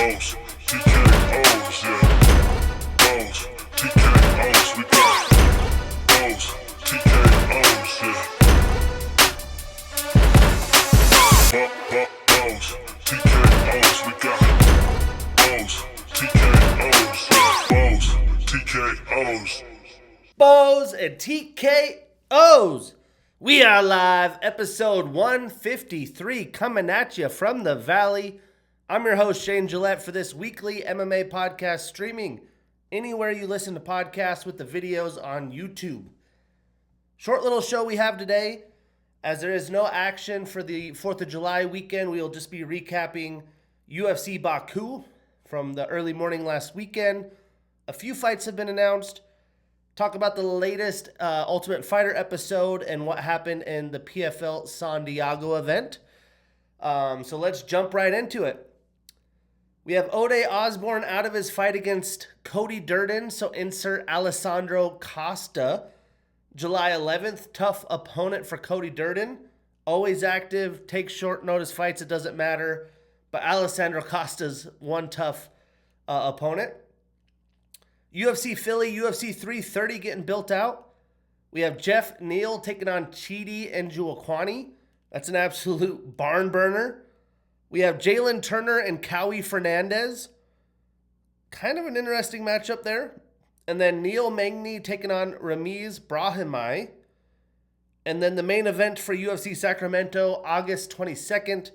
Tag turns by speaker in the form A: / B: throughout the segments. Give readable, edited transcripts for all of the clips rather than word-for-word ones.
A: Bows, TKOs, yeah. Bows, TKOs, we got bows, TKOs, yeah. Bows, TKOs, we got bows, TKOs, yeah. Bows, TKOs.
B: Bows and TKOs. We are live, episode 153, coming at you from the Valley. I'm your host, Shane Gillette, for this weekly MMA podcast, streaming anywhere you listen to podcasts with the videos on YouTube. Short little show we have today. As there is no action for the 4th of July weekend, we will just be recapping UFC Baku from the early morning last weekend. A few fights have been announced. Talk about the latest Ultimate Fighter episode and what happened in the PFL San Diego event. So let's jump right into it. We have Ode Osborne out of his fight against Cody Durden, so insert Alessandro Costa. July 11th, tough opponent for Cody Durden. Always active, takes short notice fights, it doesn't matter. But Alessandro Costa's one tough opponent. UFC Philly, UFC 330 getting built out. We have Jeff Neal taking on Chidi and Njokuani. That's an absolute barn burner. We have Jalen Turner and Cowie Fernandez. Kind of an interesting matchup there. And then Neil Magny taking on Ramiz Brahimaj. And then the main event for UFC Sacramento, August 22nd.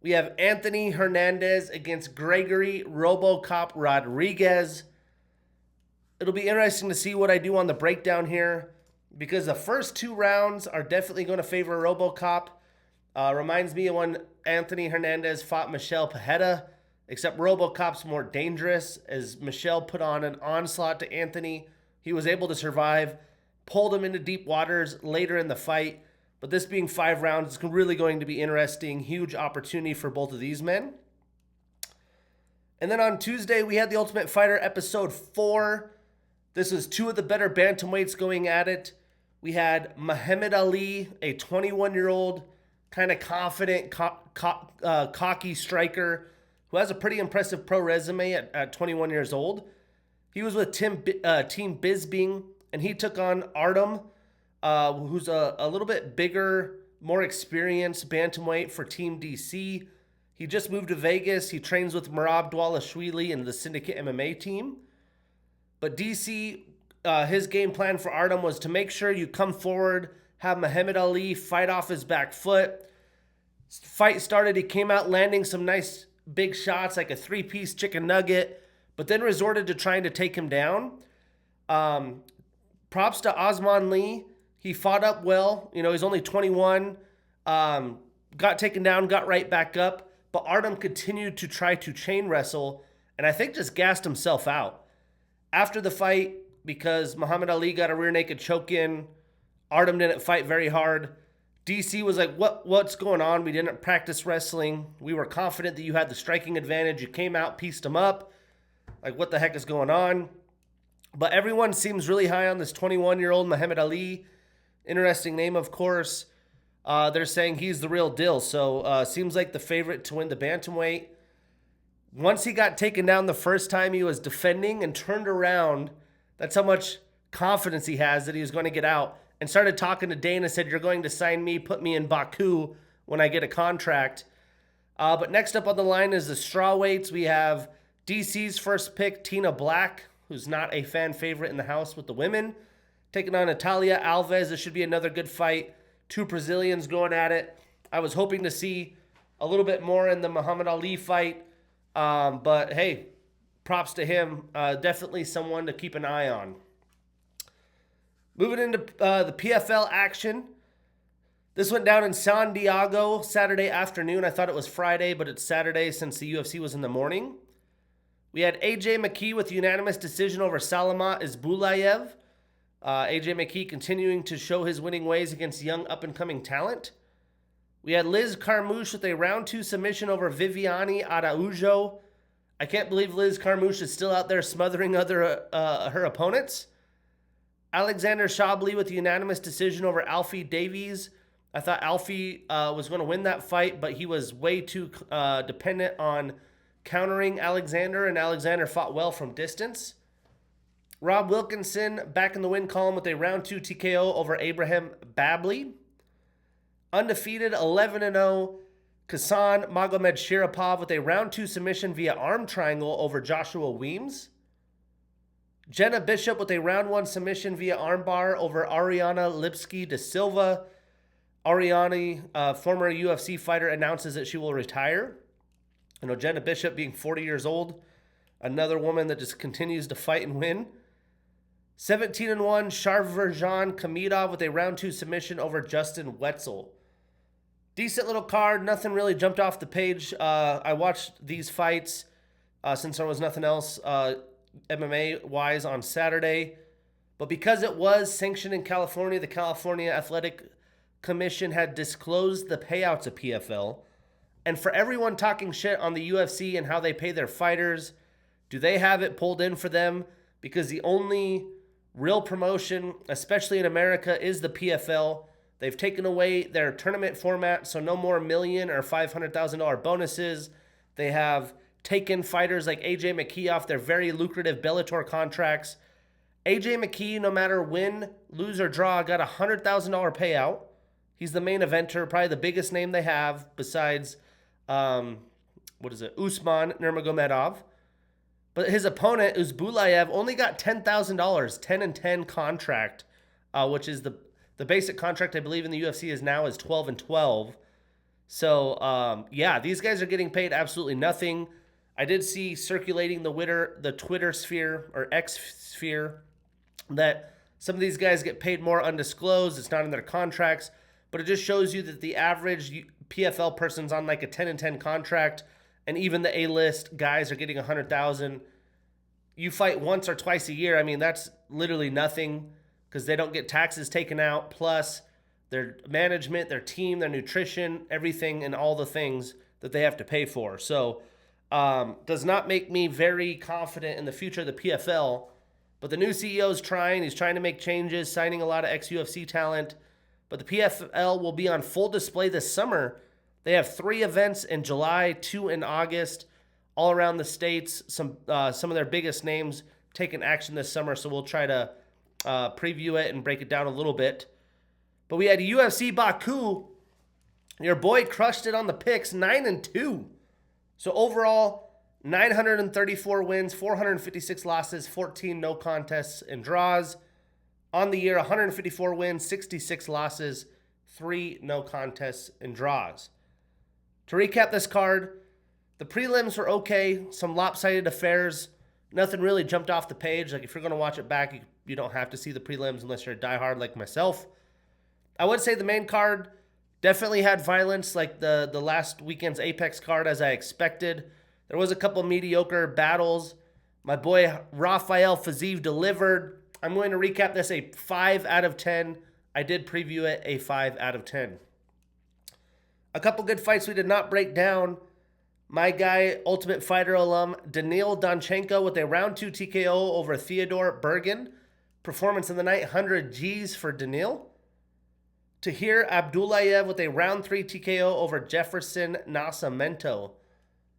B: We have Anthony Hernandez against Gregory RoboCop Rodriguez. It'll be interesting to see what I do on the breakdown here, because the first two rounds are definitely going to favor RoboCop. Reminds me of when Anthony Hernandez fought Michel Pajeda, except RoboCop's more dangerous, as Michel put on an onslaught to Anthony. He was able to survive, pulled him into deep waters later in the fight. But this being 5 rounds, it's really going to be interesting. Huge opportunity for both of these men. And then on Tuesday, we had the Ultimate Fighter episode 4. This was 2 of the better bantamweights going at it. We had Muhammad Ali, a 21-year-old, kind of confident, cocky striker who has a pretty impressive pro resume at 21 years old. He was with Team Bisping, and he took on Artem, who's a little bit bigger, more experienced bantamweight for Team DC. He just moved to Vegas. He trains with Merab Dvalishvili and the Syndicate MMA team. But DC, his game plan for Artem was to make sure you come forward, have Muhammad Ali fight off his back foot. Fight started, he came out landing some nice big shots like a 3-piece chicken nugget, but then resorted to trying to take him down. Props to Osman Lee. He fought up well. You know, he's only 21. Got taken down, got right back up. But Artem continued to try to chain wrestle, and I think just gassed himself out. After the fight, because Muhammad Ali got a rear naked choke in, Artem didn't fight very hard. DC was like, what's going on? We didn't practice wrestling. We were confident that you had the striking advantage. You came out, pieced him up. Like, what the heck is going on? But everyone seems really high on this 21-year-old Muhammad Ali. Interesting name, of course. They're saying he's the real deal. So seems like the favorite to win the bantamweight. Once he got taken down the first time, he was defending and turned around. That's how much confidence he has that he was going to get out. And started talking to Dana, said, you're going to sign me, put me in Baku when I get a contract. But next up on the line is the strawweights. We have DC's first pick, Tina Black, who's not a fan favorite in the house with the women, taking on Natalia Alves. This should be another good fight. 2 Brazilians going at it. I was hoping to see a little bit more in the Muhammad Ali fight. But hey, props to him. Definitely someone to keep an eye on. Moving into the PFL action. This went down in San Diego Saturday afternoon. I thought it was Friday, but it's Saturday since the UFC was in the morning. We had AJ McKee with unanimous decision over Salamat Isbulayev. AJ McKee continuing to show his winning ways against young up-and-coming talent. We had Liz Carmouche with a round 2 submission over Viviane Araujo. I can't believe Liz Carmouche is still out there smothering her opponents. Alexander Shabley with a unanimous decision over Alfie Davies. I thought Alfie was going to win that fight, but he was way too dependent on countering Alexander, and Alexander fought well from distance. Rob Wilkinson back in the win column with a round 2 TKO over Abraham Babli. Undefeated 11-0 Kasan Magomed Sharipov with a round 2 submission via arm triangle over Joshua Weems. Jenna Bishop with a round 1 submission via armbar over Ariana Lipski da Silva. Ariana, former UFC fighter, announces that she will retire. You know, Jenna Bishop being 40 years old, another woman that just continues to fight and win. 17-1 Sharvarjan Kamidov with a round 2 submission over Justin Wetzel. Decent little card, nothing really jumped off the page. I watched these fights since there was nothing else MMA-wise on Saturday. But because it was sanctioned in California, the California Athletic Commission had disclosed the payouts of PFL. And for everyone talking shit on the UFC and how they pay their fighters, do they have it pulled in for them? Because the only real promotion, especially in America, is the PFL. They've taken away their tournament format, so no more $1 million or $500,000 bonuses. They have taken fighters like AJ McKee off their very lucrative Bellator contracts. AJ McKee, no matter win, lose, or draw, got a $100,000 payout. He's the main eventer, probably the biggest name they have besides, Usman Nurmagomedov. But his opponent, Pulyaev, only got $10,000, 10-10 contract, which is the basic contract I believe in the UFC is 12-12. So, these guys are getting paid absolutely nothing. I did see circulating the Twitter sphere, or X sphere, that some of these guys get paid more undisclosed. It's not in their contracts. But it just shows you that the average PFL person's on like a 10-10 contract, and even the A-list guys are getting $100,000. You fight once or twice a year. I mean, that's literally nothing because they don't get taxes taken out, plus their management, their team, their nutrition, everything, and all the things that they have to pay for. So, does not make me very confident in the future of the PFL. But the new CEO is trying. He's trying to make changes, signing a lot of ex-UFC talent. But the PFL will be on full display this summer. They have 3 events in July, 2 in August, all around the states. Some of their biggest names taking action this summer, so we'll try to preview it and break it down a little bit. But we had UFC Baku. Your boy crushed it on the picks, 9-2. So overall, 934 wins, 456 losses, 14 no contests and draws. On the year, 154 wins, 66 losses, 3 no contests and draws. To recap this card, the prelims were okay, some lopsided affairs. Nothing really jumped off the page. Like if you're going to watch it back, you don't have to see the prelims unless you're a diehard like myself. I would say the main card definitely had violence like the last weekend's Apex card as I expected. There was a couple mediocre battles. My boy Rafael Fiziev delivered. I'm going to recap this a 5 out of 10. I did preview it a 5 out of 10. A couple good fights we did not break down. My guy, Ultimate Fighter alum, Daniil Donchenko with a round 2 TKO over Theodore Bergen. Performance of the night, 100 G's for Daniil. Tahir Abdullayev with a round 3 TKO over Jefferson Nascimento.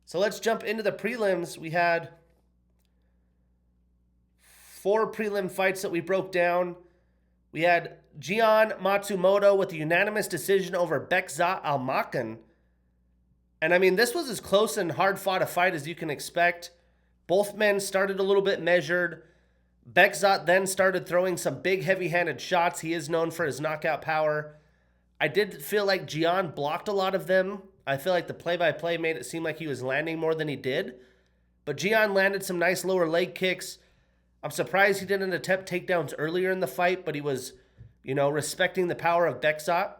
B: So let's jump into the prelims. We had 4 prelim fights that we broke down. We had Gian Matsumoto with a unanimous decision over Bekzat Almakhan. And I mean, this was as close and hard-fought a fight as you can expect. Both men started a little bit measured. Bekzat then started throwing some big, heavy-handed shots. He is known for his knockout power. I did feel like Gian blocked a lot of them. I feel like the play-by-play made it seem like he was landing more than he did. But Gian landed some nice lower leg kicks. I'm surprised he didn't attempt takedowns earlier in the fight, but he was, respecting the power of Bekzat.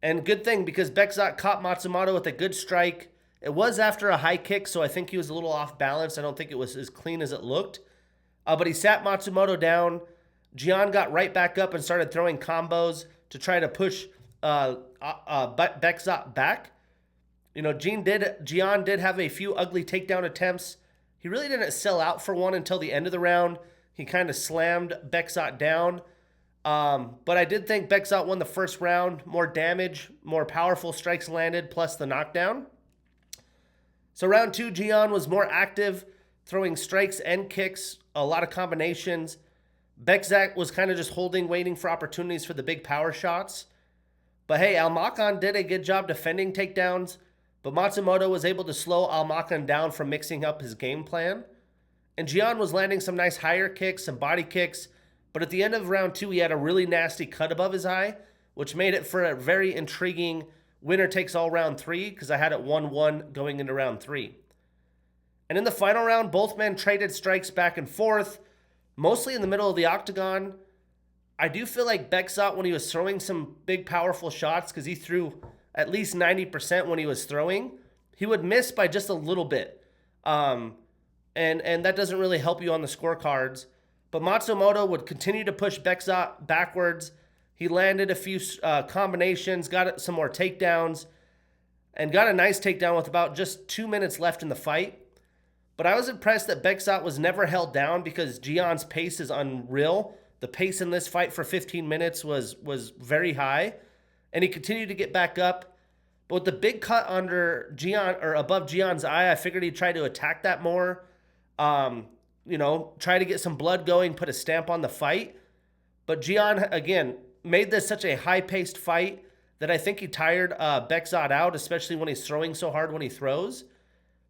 B: And good thing, because Bekzat caught Matsumoto with a good strike. It was after a high kick, so I think he was a little off balance. I don't think it was as clean as it looked. But he sat Matsumoto down. Gian got right back up and started throwing combos to try to push Bekzat back. Gian did have a few ugly takedown attempts. He really didn't sell out for one until the end of the round. He kind of slammed Bekzat down. But I did think Bekzat won the first round. More damage, more powerful strikes landed, plus the knockdown. So round 2, Gian was more active, throwing strikes and kicks, a lot of combinations. Bekzat was kind of just holding, waiting for opportunities for the big power shots. But hey, Almakhan did a good job defending takedowns, but Matsumoto was able to slow Almakhan down from mixing up his game plan. And Gian was landing some nice higher kicks, some body kicks, but at the end of round 2, he had a really nasty cut above his eye, which made it for a very intriguing winner-takes-all round 3, because I had it 1-1 going into round 3. And in the final round, both men traded strikes back and forth, mostly in the middle of the octagon. I do feel like Bekzat, when he was throwing some big, powerful shots, because he threw at least 90% when he was throwing, he would miss by just a little bit. And that doesn't really help you on the scorecards. But Matsumoto would continue to push Bekzat backwards. He landed a few combinations, got some more takedowns, and got a nice takedown with about just 2 minutes left in the fight. But I was impressed that Bekzat was never held down, because Gian's pace is unreal. The pace in this fight for 15 minutes was very high, and he continued to get back up. But with the big cut under Gian, or above Gian's eye, I figured he'd try to attack that more. Try to get some blood going, put a stamp on the fight. But Gian, again, made this such a high-paced fight that I think he tired Bekzat out, especially when he's throwing so hard when he throws.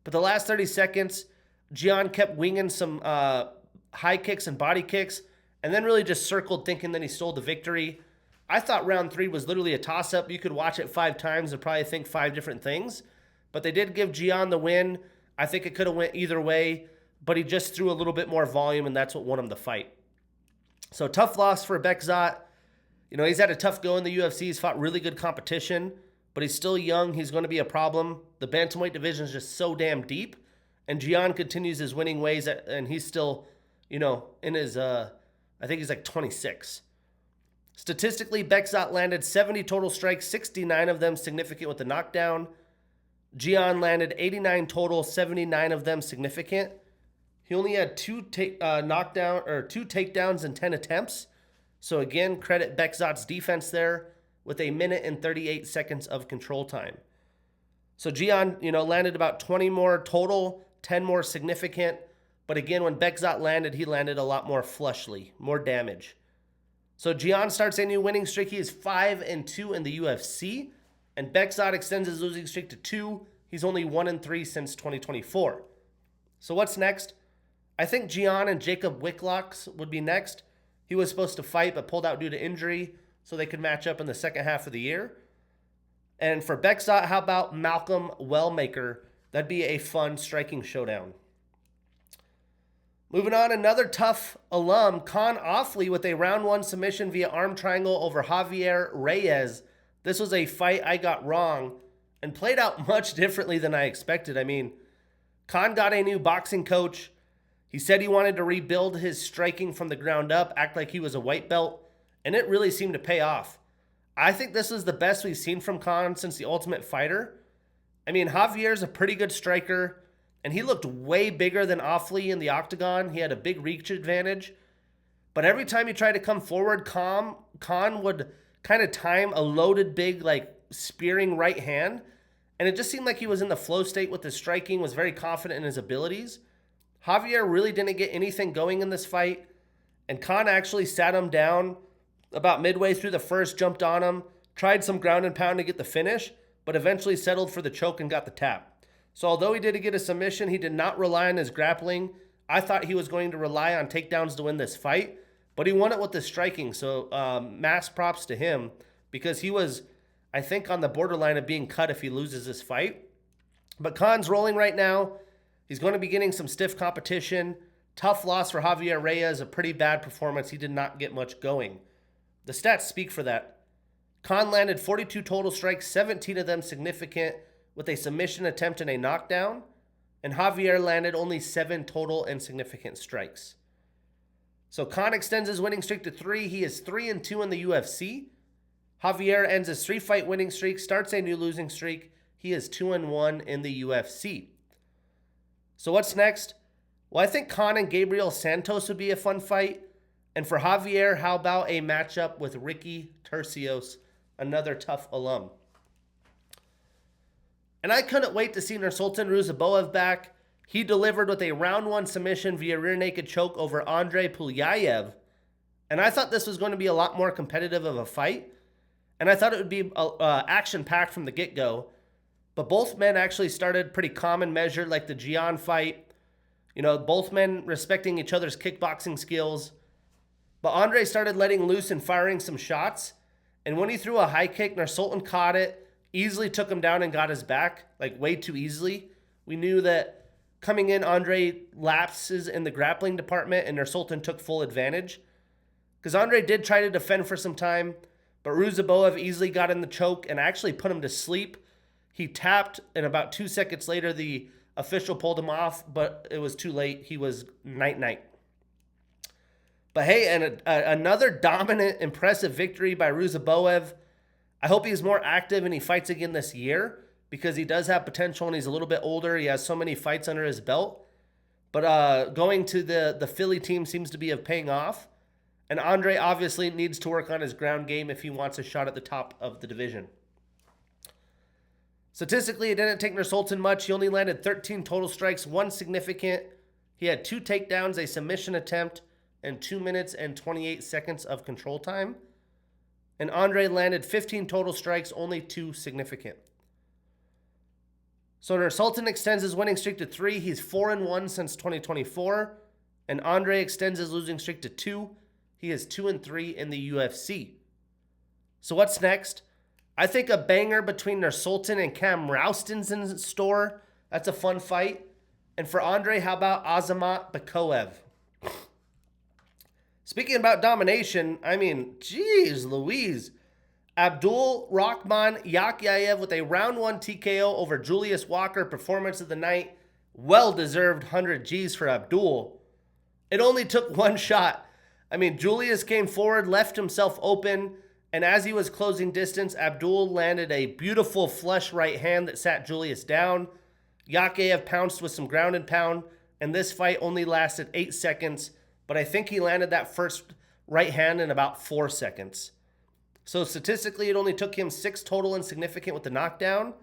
B: But the last 30 seconds, Gian kept winging some high kicks and body kicks, and then really just circled, thinking that he stole the victory. I thought round 3 was literally a toss-up. You could watch it 5 times and probably think 5 different things. But they did give Gian the win. I think it could have went either way, but he just threw a little bit more volume, and that's what won him the fight. So tough loss for Bekzat. He's had a tough go in the UFC. He's fought really good competition, but he's still young. He's going to be a problem. The bantamweight division is just so damn deep, and Gian continues his winning ways, and he's still, in his, I think he's like 26. Statistically, Bekzat landed 70 total strikes, 69 of them significant with a knockdown. Gian landed 89 total, 79 of them significant. He only had 2 takedowns in 10 attempts. So again, credit Bekzat's defense there with 1 minute and 38 seconds of control time. So Gian, landed about 20 more total, 10 more significant. But again, when Bekzat landed, he landed a lot more flushly, more damage. So Gian starts a new winning streak. He is 5-2 in the UFC. And Bekzat extends his losing streak to 2. He's only 1-3 since 2024. So what's next? I think Gian and Jacob Wicklocks would be next. He was supposed to fight but pulled out due to injury, so they could match up in the second half of the year. And for Bekzat, how about Malcolm Wellmaker? That'd be a fun striking showdown. Moving on, another tough alum, Kaan Ofli, with a round 1 submission via arm triangle over Javier Reyes. This was a fight I got wrong and played out much differently than I expected. I mean, Kaan got a new boxing coach. He said he wanted to rebuild his striking from the ground up, act like he was a white belt, and it really seemed to pay off. I think this is the best we've seen from Kaan since The Ultimate Fighter. I mean, Javier's a pretty good striker, and he looked way bigger than Ofli in the octagon. He had a big reach advantage. But every time he tried to come forward, Kaan would kind of time a loaded big, spearing right hand. And it just seemed like he was in the flow state with his striking, was very confident in his abilities. Javier really didn't get anything going in this fight. And Kaan actually sat him down about midway through the first, jumped on him, tried some ground and pound to get the finish, but eventually settled for the choke and got the tap. So although he did get a submission, he did not rely on his grappling. I thought he was going to rely on takedowns to win this fight, but he won it with the striking. So mass props to him, because he was, I think, on the borderline of being cut if he loses this fight. But Kaan's rolling right now. He's going to be getting some stiff competition. Tough loss for Javier Reyes, a pretty bad performance. He did not get much going. The stats speak for that. Kaan landed 42 total strikes, 17 of them significant, with a submission attempt and a knockdown. And Javier landed only 7 total and significant strikes. So Kaan extends his winning streak to 3. He is 3-2 in the UFC. Javier ends his 3-fight winning streak, starts a new losing streak. He is 2-1 in the UFC. So what's next? Well, I think Kaan and Gabriel Santos would be a fun fight. And for Javier, how about a matchup with Ricky Turcios, another tough alum? And I couldn't wait to see Nursulton Ruziboev back. He delivered with a round 1 submission via rear naked choke over Andrey Pulyaev. And I thought this was going to be a lot more competitive of a fight. And I thought it would be action-packed from the get-go. But both men actually started pretty calm and measured, like the Gian fight. You know, both men respecting each other's kickboxing skills. But Andrey started letting loose and firing some shots. And when he threw a high kick, Nursulton caught it, easily took him down and got his back, like way too easily. We knew that coming in, Andrey lapses in the grappling department, and Nursulton took full advantage. Because Andrey did try to defend for some time, but Ruziboev easily got in the choke and actually put him to sleep. He tapped, and about 2 seconds later, the official pulled him off, but it was too late. He was night-night. But hey, and another dominant, impressive victory by Ruziboev. I hope he's more active and he fights again this year, because he does have potential and he's a little bit older. He has so many fights under his belt. But going to the Philly team seems to be paying off. And Andrey obviously needs to work on his ground game if he wants a shot at the top of the division. Statistically, it didn't take Nursulton much. He only landed 13 total strikes, 1 significant. He had 2 takedowns, a submission attempt, and 2 minutes and 28 seconds of control time. And Andrey landed 15 total strikes, only 2 significant. So Nursulton extends his winning streak to 3. He's 4-1 since 2024. And Andrey extends his losing streak to 2. He is 2-3 in the UFC. So what's next? I think a banger between Nursulton and Cam Rouston's in store. That's a fun fight. And for Andrey, how about Azamat Bekzat? Speaking about domination, I mean, geez Louise. Abdul, Rakhman, Yakhyaev with a round 1 TKO over Julius Walker, performance of the night. Well-deserved 100 Gs for Abdul. It only took 1 shot. I mean, Julius came forward, left himself open, and as he was closing distance, Abdul landed a beautiful flush right hand that sat Julius down. Yakhyaev pounced with some ground and pound, and this fight only lasted 8 seconds, but I think he landed that first right hand in about 4 seconds. So statistically, it only took him 6 total and significant with the knockdown,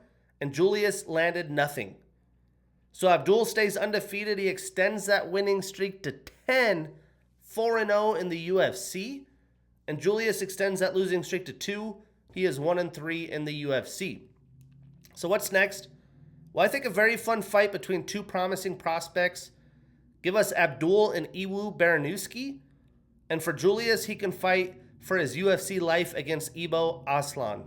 B: and Julius landed nothing. So Abdul stays undefeated. He extends that winning streak to 10, 4-0 in the UFC, and Julius extends that losing streak to 2. He is 1-3 in the UFC. So what's next? Well, I think a very fun fight between 2 promising prospects. Give us Abdul and Iwu Baranowski, and for Julius, he can fight for his UFC life against Ibo Aslan.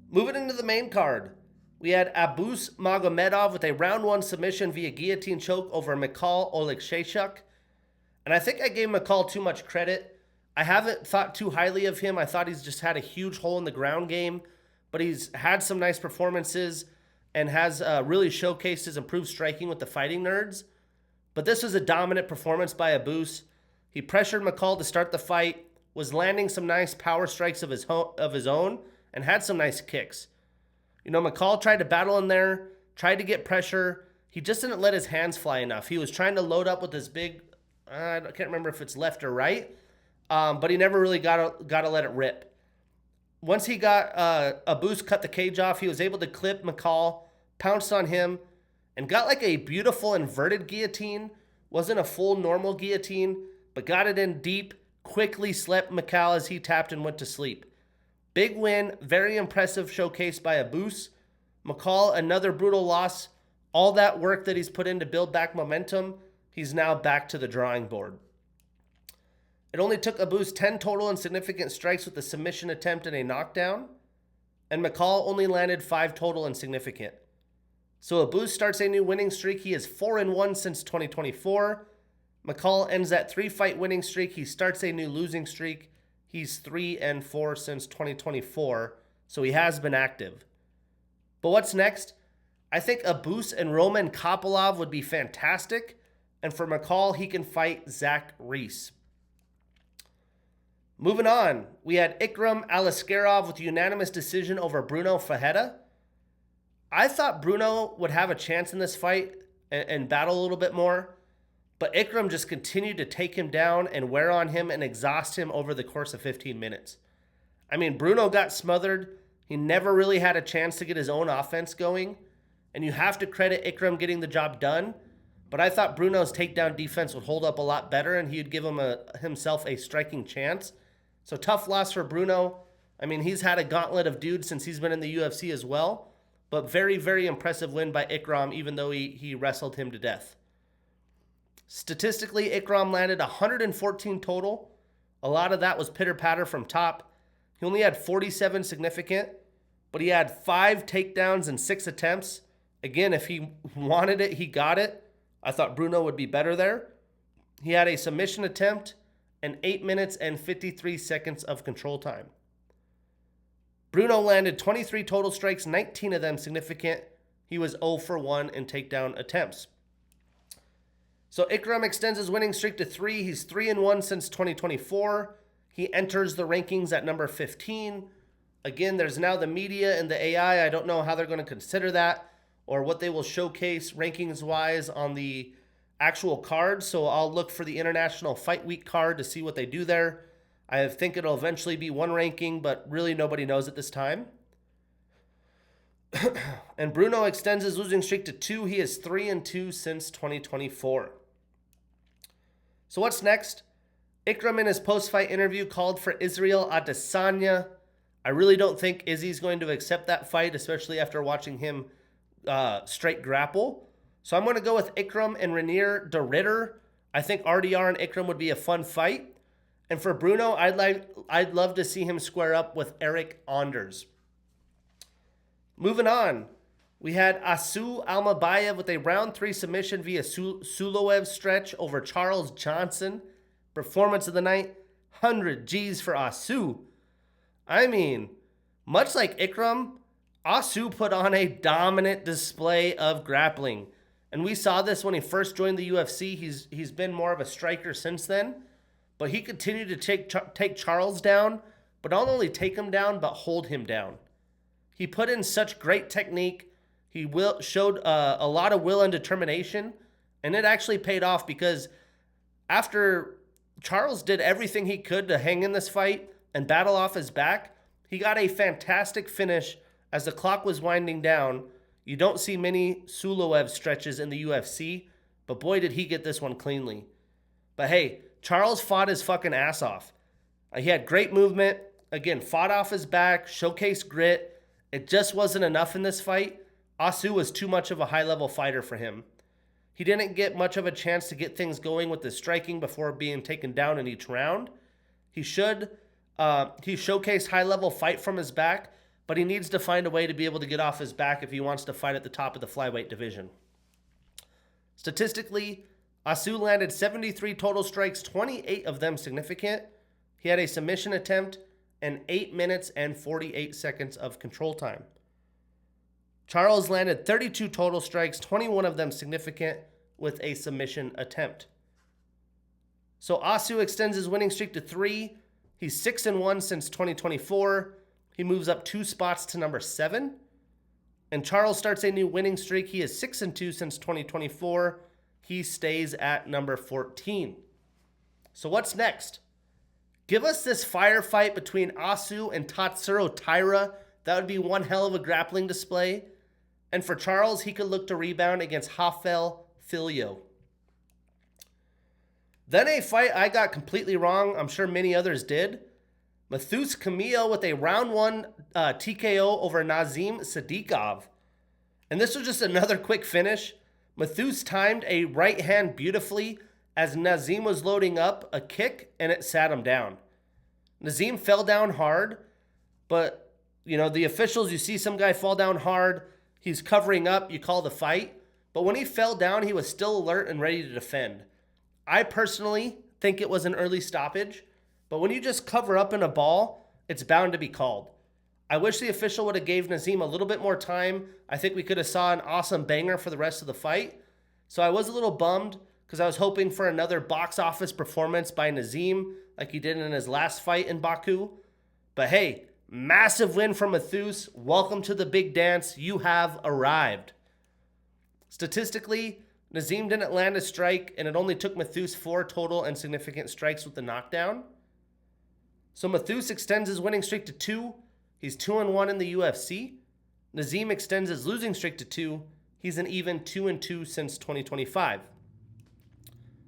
B: Moving into the main card, we had Abus Magomedov with a round 1 submission via guillotine choke over Michal Oleksiejczuk. And I think I gave Michal too much credit. I haven't thought too highly of him. I thought he's just had a huge hole in the ground game, but he's had some nice performances and has really showcased his improved striking with the Fighting Nerds. But this was a dominant performance by Abus. He pressured Michal to start the fight, was landing some nice power strikes of his own, and had some nice kicks. You know, Michal tried to battle in there, tried to get pressure. He just didn't let his hands fly enough. He was trying to load up with his big, I can't remember if it's left or right, but he never really got to let it rip. Once he got Abus cut the cage off, he was able to clip Michal, pounced on him, and got like a beautiful inverted guillotine. Wasn't a full normal guillotine, but got it in deep, quickly slept Michal as he tapped and went to sleep. Big win, very impressive showcase by Abus. Michal, another brutal loss. All that work that he's put in to build back momentum, he's now back to the drawing board. It only took Abus 10 total and significant strikes with a submission attempt and a knockdown, and Michal only landed 5 total and significant. So Abus starts a new winning streak. He is 4-1 since 2024. Michal ends that 3-fight winning streak. He starts a new losing streak. He's 3-4 since 2024, so he has been active. But what's next? I think Abus and Roman Kopylov would be fantastic, and for Michal, he can fight Zach Reese. Moving on, we had Ikram Aliskerov with a unanimous decision over Brunno Ferreira. I thought Brunno would have a chance in this fight and battle a little bit more, but Ikram just continued to take him down and wear on him and exhaust him over the course of 15 minutes. I mean, Brunno got smothered, He never really had a chance to get his own offense going. And you have to credit Ikram getting the job done. But I thought Brunno's takedown defense would hold up a lot better and he'd give himself a striking chance. So tough loss for Brunno. I mean, he's had a gauntlet of dudes since he's been in the UFC as well. But very, very impressive win by Ikram, even though he wrestled him to death. Statistically, Ikram landed 114 total. A lot of that was pitter-patter from top. He only had 47 significant, but he had 5 takedowns and 6 attempts. Again, if he wanted it, he got it. I thought Brunno would be better there. He had a submission attempt and 8 minutes and 53 seconds of control time. Brunno landed 23 total strikes, 19 of them significant. He was 0 for 1 in takedown attempts. So Ikram extends his winning streak to 3. He's 3-1 since 2024. He enters the rankings at number 15. Again, there's now the media and the AI. I don't know how they're going to consider that or what they will showcase rankings-wise on the actual card. So I'll look for the International Fight Week card to see what they do there. I think it'll eventually be one ranking, but really nobody knows at this time. And Brunno extends his losing streak to 2. He is 3-2 since 2024. So what's next? Ikram in his post-fight interview called for Israel Adesanya. I really don't think Izzy's going to accept that fight, especially after watching him straight grapple. So I'm going to go with Ikram and Reinier de Ridder. I think RDR and Ikram would be a fun fight. And for Brunno, I'd love to see him square up with Eric Anders. Moving on, we had Asu Almabayev with a round 3 submission via Suloev stretch over Charles Johnson. Performance of the night, 100 G's for Asu. I mean, much like Ikram, Asu put on a dominant display of grappling. And we saw this when he first joined the UFC. He's been more of a striker since then. But he continued to take Charles down, but not only take him down, but hold him down. He put in such great technique. He showed a lot of will and determination, and it actually paid off because after Charles did everything he could to hang in this fight and battle off his back, he got a fantastic finish as the clock was winding down. You don't see many Suloev stretches in the UFC, but boy, did he get this one cleanly. But hey, Charles fought his fucking ass off. He had great movement. Again, fought off his back, showcased grit. It just wasn't enough in this fight. Asu was too much of a high-level fighter for him. He didn't get much of a chance to get things going with his striking before being taken down in each round. He showcased high-level fight from his back, but he needs to find a way to be able to get off his back if he wants to fight at the top of the flyweight division. Statistically, Asu landed 73 total strikes, 28 of them significant. He had a submission attempt and 8 minutes and 48 seconds of control time. Charles landed 32 total strikes, 21 of them significant, with a submission attempt. So Asu extends his winning streak to 3. He's 6-1 since 2024. He moves up 2 spots to number 7. And Charles starts a new winning streak. He is 6-2 since 2024. He stays at number 14. So what's next? Give us this firefight between Asu and Tatsuro Taira. That would be one hell of a grappling display. And for Charles, he could look to rebound against Rafael Filho. Then a fight I got completely wrong. I'm sure many others did. Matheus Camilo with a round 1 TKO over Nazim Sadykhov. And this was just another quick finish. Matheus timed a right hand beautifully as Nazim was loading up a kick and it sat him down. Nazim fell down hard, but the officials, you see some guy fall down hard, he's covering up, you call the fight. But when he fell down, he was still alert and ready to defend. I personally think it was an early stoppage, but when you just cover up in a ball, it's bound to be called. I wish the official would have gave Nazim a little bit more time. I think we could have saw an awesome banger for the rest of the fight. So I was a little bummed because I was hoping for another box office performance by Nazim like he did in his last fight in Baku. But hey, massive win from Matheus. Welcome to the big dance. You have arrived. Statistically, Nazim didn't land a strike, and it only took Matheus 4 total and significant strikes with the knockdown. So Matheus extends his winning streak to 2. He's 2-1 in the UFC. Nazim extends his losing streak to 2. He's an even 2-2 since 2025.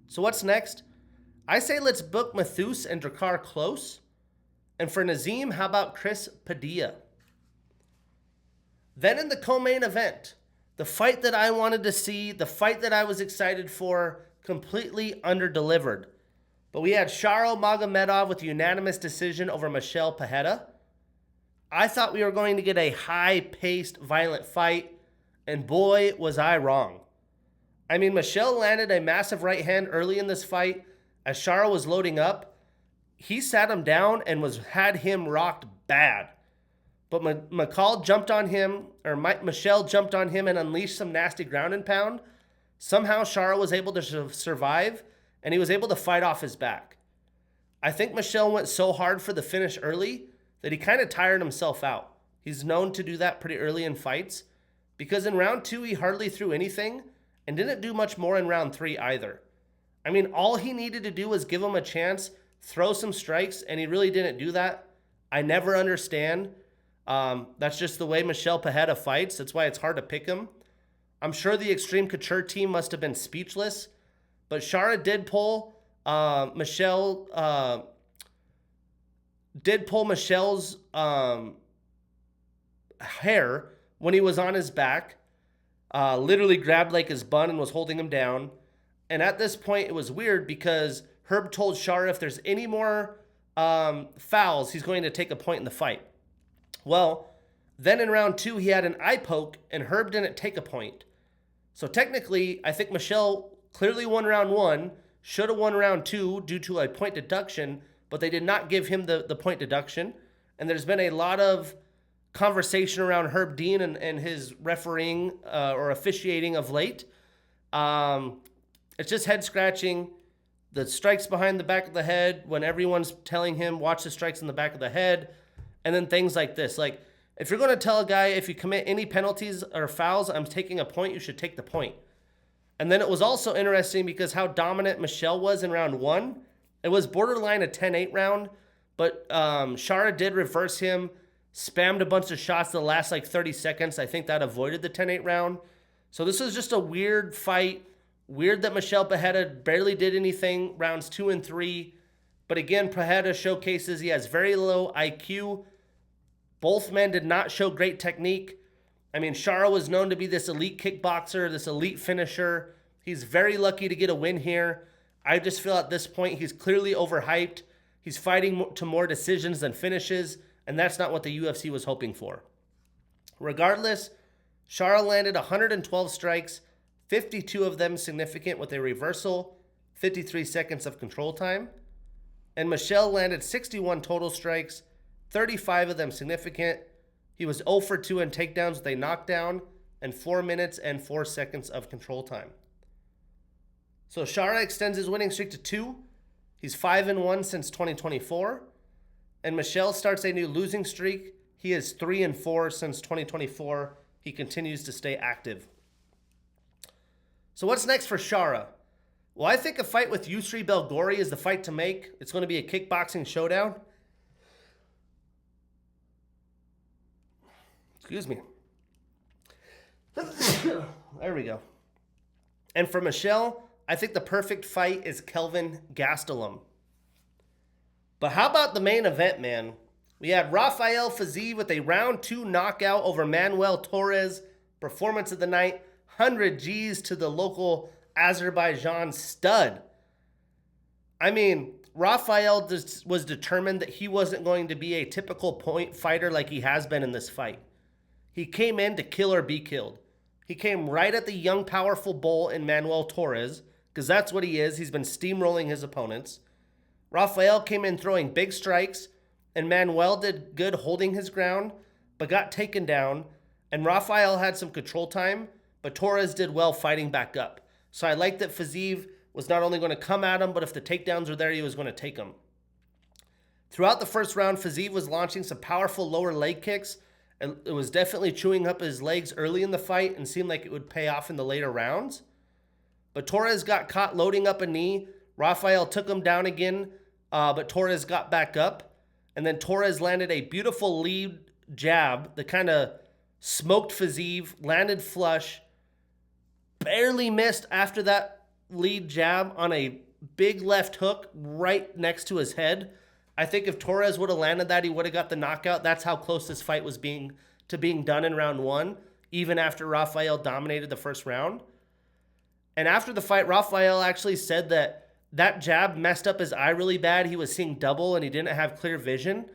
B: So what's next? I say let's book Matheus and Drakkar close. And for Nazim, how about Chris Padilla? Then in the co-main event, the fight that I wanted to see, the fight that I was excited for, completely underdelivered. But we had Shara Magomedov with a unanimous decision over Michel Pereira. I thought we were going to get a high-paced, violent fight, and boy, was I wrong. I mean, Michel landed a massive right hand early in this fight as Shara was loading up. He sat him down and had him rocked bad. But Michal jumped on him, or Michel jumped on him and unleashed some nasty ground and pound. Somehow Shara was able to survive, and he was able to fight off his back. I think Michel went so hard for the finish early that he kind of tired himself out. He's known to do that pretty early in fights, because in round 2 he hardly threw anything and didn't do much more in round 3 either. I mean, all he needed to do was give him a chance, throw some strikes, and he really didn't do that. I never understand. That's just the way Michel Pereira fights. That's why it's hard to pick him. I'm sure the Extreme Couture team must have been speechless, but Shara did pull Michel's hair when he was on his back, literally grabbed like his bun and was holding him down. And at this point, it was weird because Herb told Shara if there's any more fouls, he's going to take a point in the fight. Well, then in round 2, he had an eye poke, and Herb didn't take a point. So technically, I think Michel clearly won round 1, should have won round 2 due to a point deduction, but they did not give him the point deduction. And there's been a lot of conversation around Herb Dean and his refereeing or officiating of late. It's just head scratching. The strikes behind the back of the head when everyone's telling him, watch the strikes in the back of the head. And then things like this. Like, if you're going to tell a guy, if you commit any penalties or fouls, I'm taking a point, you should take the point. And then it was also interesting because how dominant Michel was in round 1. It was borderline a 10-8 round, but Shara did reverse him, spammed a bunch of shots the last like 30 seconds. I think that avoided the 10-8 round. So this was just a weird fight. Weird that Michel Pereira barely did anything rounds 2 and 3. But again, Pereira showcases he has very low IQ. Both men did not show great technique. I mean, Shara was known to be this elite kickboxer, this elite finisher. He's very lucky to get a win here. I just feel at this point he's clearly overhyped. He's fighting to more decisions than finishes, and that's not what the UFC was hoping for. Regardless, Shara landed 112 strikes, 52 of them significant with a reversal, 53 seconds of control time. And Michel landed 61 total strikes, 35 of them significant. He was 0 for 2 in takedowns with a knockdown and 4 minutes and 4 seconds of control time. So Shara extends his winning streak to 2. He's 5-1 since 2024. And Michel starts a new losing streak. He is 3-4 since 2024. He continues to stay active. So what's next for Shara? Well, I think a fight with Yusri Belgori is the fight to make. It's going to be a kickboxing showdown. Excuse me. There we go. And for Michel, I think the perfect fight is Kelvin Gastelum. But how about the main event, man? We had Rafael Fiziev with a round 2 knockout over Manuel Torres. Performance of the night, 100 G's to the local Azerbaijan stud. I mean, Rafael was determined that he wasn't going to be a typical point fighter like he has been in this fight. He came in to kill or be killed. He came right at the young, powerful bull in Manuel Torres, because that's what he is. He's been steamrolling his opponents. Rafael came in throwing big strikes, and Manuel did good holding his ground, but got taken down. And Rafael had some control time, but Torres did well fighting back up. So I like that Fiziev was not only going to come at him, but if the takedowns were there, he was going to take them. Throughout the first round, Fiziev was launching some powerful lower leg kicks, and it was definitely chewing up his legs early in the fight and seemed like it would pay off in the later rounds. But Torres got caught loading up a knee. Rafael took him down again, but Torres got back up. And then Torres landed a beautiful lead jab that kind of smoked Fiziev, landed flush, barely missed after that lead jab on a big left hook right next to his head. I think if Torres would have landed that, he would have got the knockout. That's how close this fight was being done in round one, even after Rafael dominated the first round. And after the fight, Rafael actually said that jab messed up his eye really bad. He was seeing double and he didn't have clear vision.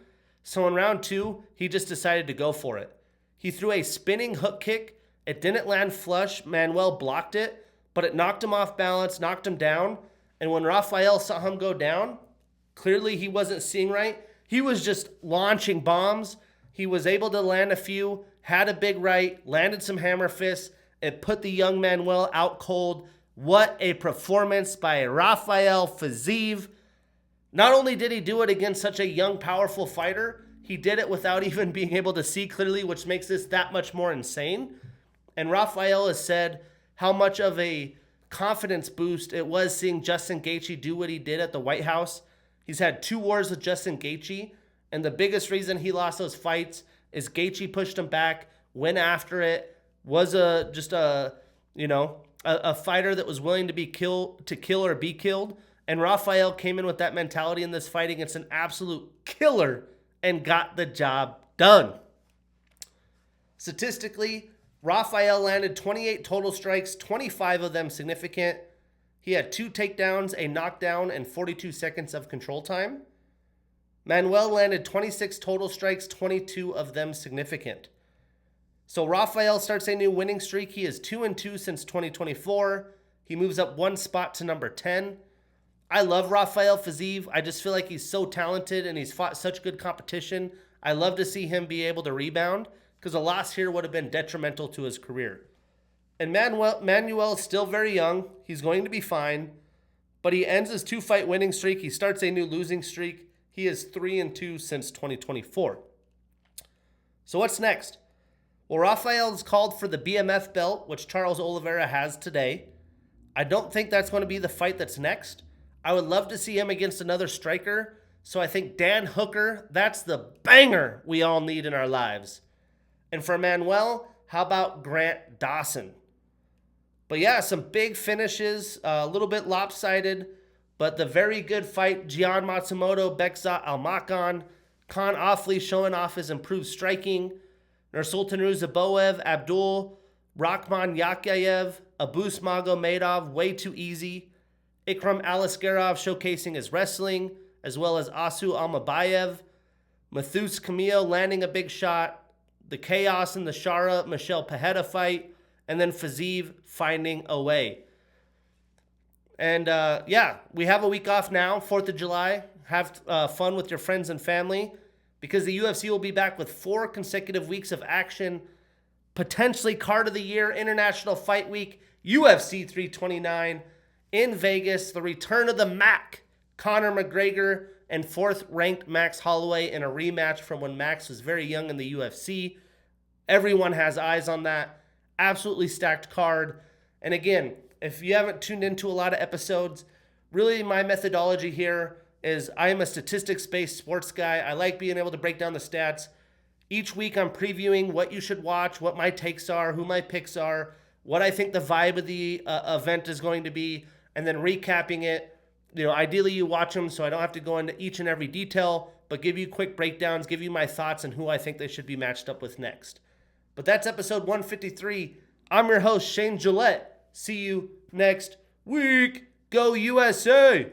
B: So in round two, he just decided to go for it. He threw a spinning hook kick. It didn't land flush. Manuel blocked it, but it knocked him off balance, knocked him down. And when Rafael saw him go down, clearly he wasn't seeing right. He was just launching bombs. He was able to land a few, had a big right, landed some hammer fists. It put the young Manuel out cold. What a performance by Rafael Fiziev. Not only did he do it against such a young, powerful fighter, he did it without even being able to see clearly, which makes this that much more insane. And Rafael has said how much of a confidence boost it was seeing Justin Gaethje do what he did at the White House. He's had 2 wars with Justin Gaethje, and the biggest reason he lost those fights is Gaethje pushed him back, went after it, was a fighter that was willing to kill or be killed. And Rafael came in with that mentality in this fight against an absolute killer and got the job done. Statistically, Rafael landed 28 total strikes, 25 of them significant. He had 2 takedowns, a knockdown, and 42 seconds of control time. Manuel landed 26 total strikes, 22 of them significant. So Rafael starts a new winning streak. He is 2-2 since 2024. He moves up 1 spot to number 10. I love Rafael Fiziev. I just feel like he's so talented and he's fought such good competition. I love to see him be able to rebound because a loss here would have been detrimental to his career. And Manuel is still very young. He's going to be fine. But he ends his 2-fight winning streak. He starts a new losing streak. He is 3-2 since 2024. So what's next? Well, Rafael is called for the BMF belt, which Charles Oliveira has today. I don't think that's going to be the fight that's next. I would love to see him against another striker. So I think Dan Hooker, that's the banger we all need in our lives. And for Manuel, how about Grant Dawson? But yeah, some big finishes, a little bit lopsided, but the very good fight, Gian Matsumoto, Bekzat, Almakhan, Kaan Ofli showing off his improved striking, Nursulton Ruziboev, Abdul, Rakhman, Yakhyaev, Abus Magomedov, way too easy, Ikram Aliskerov showcasing his wrestling, as well as Asu Almabayev, Matheus Camilo landing a big shot, the chaos in the Shara, Michel fight, and then Fiziev finding a way. And we have a week off now, 4th of July. Have fun with your friends and family because the UFC will be back with 4 consecutive weeks of action, potentially card of the year, International Fight Week, UFC 329 in Vegas, the return of the Mac, Conor McGregor, and 4th-ranked Max Holloway in a rematch from when Max was very young in the UFC. Everyone has eyes on that. Absolutely stacked card. And again, if you haven't tuned into a lot of episodes, really my methodology here is I am a statistics-based sports guy. I like being able to break down the stats. Each week I'm previewing what you should watch, what my takes are, who my picks are, what I think the vibe of the event is going to be, and then recapping it. Ideally you watch them so I don't have to go into each and every detail, but give you quick breakdowns, give you my thoughts on who I think they should be matched up with next. But that's episode 153. I'm your host, Shane Gillette. See you next week. Go USA!